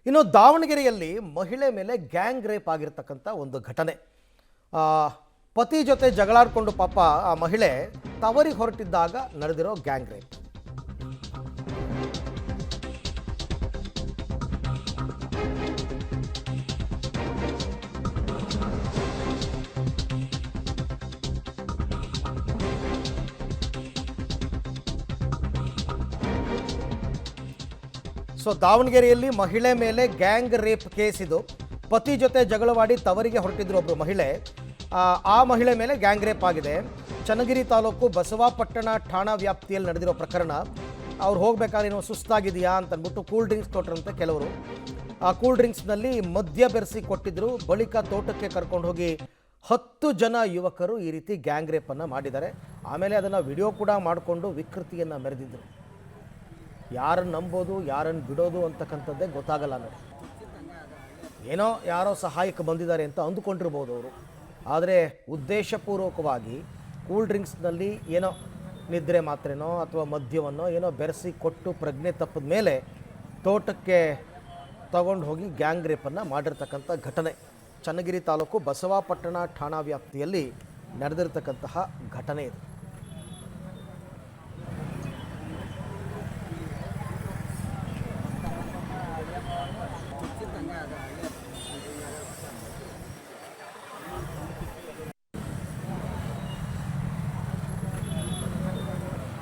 ಇನ್ನು ದಾವಣಗೆರೆಯಲ್ಲಿ ಮಹಿಳೆ ಮೇಲೆ ಗ್ಯಾಂಗ್ ರೇಪ್ ಆಗಿರ್ತಕ್ಕಂಥ ಒಂದು ಘಟನೆ. ಪತಿ ಜೊತೆ ಜಗಳಾಡಿಕೊಂಡು ಪಾಪ ಆ ಮಹಿಳೆ ತವರಿಗೆ ಹೊರಟಿದ್ದಾಗ ನಡೆದಿರೋ ಗ್ಯಾಂಗ್ ರೇಪ್. ಸೊ ದಾವಣಗೆರೆಯಲ್ಲಿ ಮಹಿಳೆ ಮೇಲೆ ಗ್ಯಾಂಗ್ ರೇಪ್ ಕೇಸ್ ಇದು. ಪತಿ ಜೊತೆ ಜಗಳವಾಡಿ ತವರಿಗೆ ಹೊರಟಿದ್ರು ಒಬ್ಬರು ಮಹಿಳೆ. ಆ ಮಹಿಳೆ ಮೇಲೆ ಗ್ಯಾಂಗ್ ರೇಪ್ ಆಗಿದೆ. ಚನ್ನಗಿರಿ ತಾಲೂಕು ಬಸವಾಪಟ್ಟಣ ಠಾಣಾ ವ್ಯಾಪ್ತಿಯಲ್ಲಿ ನಡೆದಿರೋ ಪ್ರಕರಣ. ಅವ್ರು ಹೋಗ್ಬೇಕಾದ್ರೆ ಏನೋ ಸುಸ್ತಾಗಿದೆಯಾ ಅಂತ ಅಂದ್ಬಿಟ್ಟು ಕೂಲ್ ಡ್ರಿಂಕ್ಸ್ ಕೊಟ್ಟರಂತೆ ಕೆಲವರು. ಆ ಕೂಲ್ ಡ್ರಿಂಕ್ಸ್ನಲ್ಲಿ ಮದ್ಯ ಬೆರೆಸಿ ಕೊಟ್ಟಿದ್ರು. ಬಳಿಕ ತೋಟಕ್ಕೆ ಕರ್ಕೊಂಡು ಹೋಗಿ 10 ಜನ ಯುವಕರು ಈ ರೀತಿ ಗ್ಯಾಂಗ್ ರೇಪನ್ನು ಮಾಡಿದ್ದಾರೆ. ಆಮೇಲೆ ಅದನ್ನು ವಿಡಿಯೋ ಕೂಡ ಮಾಡಿಕೊಂಡು ವಿಕೃತಿಯನ್ನು ಮೆರೆದಿದ್ದರು. ಯಾರನ್ನು ನಂಬೋದು ಯಾರನ್ನು ಬಿಡೋದು ಅಂತಕ್ಕಂಥದ್ದೇ ಗೊತ್ತಾಗಲ್ಲ ನೋಡಿ. ಏನೋ ಯಾರೋ ಸಹಾಯಕ್ಕೆ ಬಂದಿದ್ದಾರೆ ಅಂತ ಅಂದುಕೊಂಡಿರ್ಬೋದು ಅವರು. ಆದರೆ ಉದ್ದೇಶಪೂರ್ವಕವಾಗಿ ಕೂಲ್ ಡ್ರಿಂಕ್ಸ್ನಲ್ಲಿ ಏನೋ ನಿದ್ರೆ ಮಾತ್ರೆನೋ ಅಥವಾ ಮದ್ಯವನ್ನೋ ಏನೋ ಬೆರೆಸಿ ಕೊಟ್ಟು ಪ್ರಜ್ಞೆ ತಪ್ಪಿದ ಮೇಲೆ ತೋಟಕ್ಕೆ ತಗೊಂಡು ಹೋಗಿ ಗ್ಯಾಂಗ್ ರೇಪನ್ನು ಮಾಡಿರ್ತಕ್ಕಂಥ ಘಟನೆ ಚನ್ನಗಿರಿ ತಾಲೂಕು ಬಸವಾಪಟ್ಟಣ ಠಾಣಾ ವ್ಯಾಪ್ತಿಯಲ್ಲಿ ನಡೆದಿರ್ತಕ್ಕಂತಹ ಘಟನೆ ಇದು.